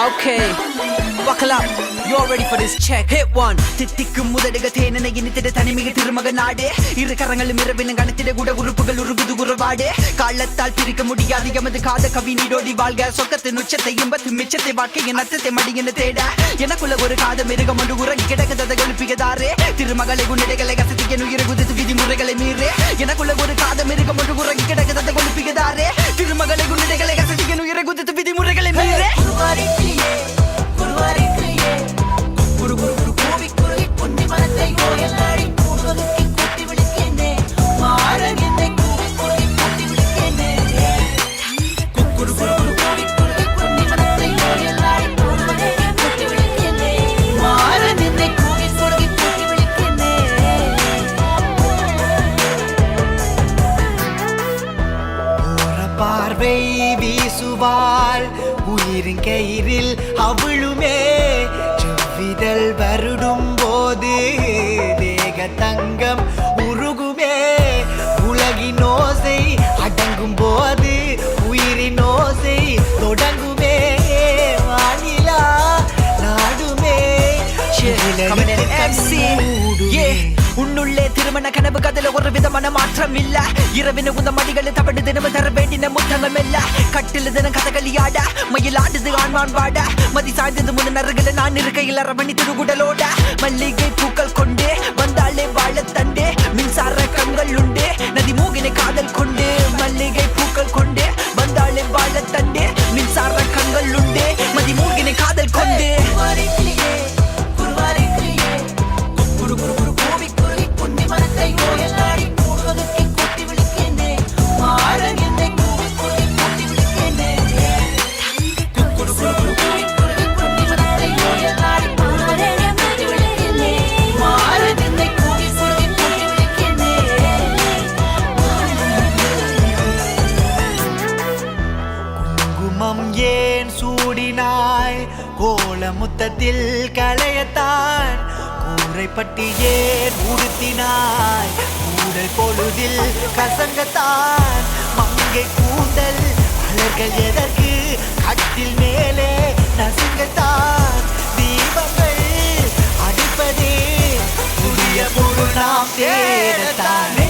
Okay, buckle up. You're ready for this check. Hit one. தித்திக்கும் முதடுக தேனனை இனித்திட தனிமிக திருமக நாடே இரு கரங்களும் இரவிலும் கணத்திட கூட உறுப்புகள் உருகுது உறவாடே காலத்தால் பிரிக்க முடியாது எமது காத கவி நீடோடி வாழ்க சொக்கத்தின் உச்சத்தை இன்பத்து மிச்சத்தை வாழ்க்கையின் அர்த்தத்தை மடியின தேட எனக்குள்ள ஒரு காத மிருகம் ஒன்று உறங்கி கிடக்கதை எழுப்பியதாரே திருமகளை உன்னிடைகளை கசத்திய உயிரை குதித்து விதிமுறைகளை மீறே எனக்குள்ள ஒரு காத மிருகம் ஒன்று உறங்கி கிடக்கதை எழுப்பியதாரே திருமகளை உன்னிடைகளை கசத்திய உயிரை குதித்து விதிமுறைகளை மீறே பார்வை வீசுவாள் உயிரின் கயிறில் அவளுமே செவ்விதழ் வருடும் போது தேக தங்கம் உருகுமே உலகின் ஓசை அடங்கும் போது உயிரின் ஓசை தொடங்குமே வானிலா நாடுமே உன்னுள்ளே திருமண கனவு கதல ஒரு விதமான மாற்றம் இல்ல இரவின உந்த மடிகளை தவடு தினம தர வேண்டின முத்தமம் இல்ல கட்டில தினம் கதகளியாட மயில் ஆடுது ஆண்மான் வாட மதி சாய்ந்தது முன்ன நறுகளை நான் இருக்கையில் அரமணி திருகுடலோட மல்லிகை பூக்கள் கொண்டே வந்தாலே வாழ தண்டே மின்சார கண்கள் உண்டே நதி மூகினை காதல் கொண்டே மல்லிகை பூக்கள் கொண்டே வந்தாலே வாழ தண்டே மின்சார கண்கள் உண்டே மதி மூகினை காதல் கொண்டே ஏன் சூடினாய் கோல முத்தத்தில் களையத்தான் கூரைப்பட்டி ஏன் உடுத்தினாய் கூடல் பொழுதில் கசங்கத்தான் மங்கை கூந்தல் மலர்கள் எதற்கு கட்டில் மேலே நசுங்கத்தான் தீபங்கள் அடிப்பதே புதிய பொருள் நாம் தேடத்தான்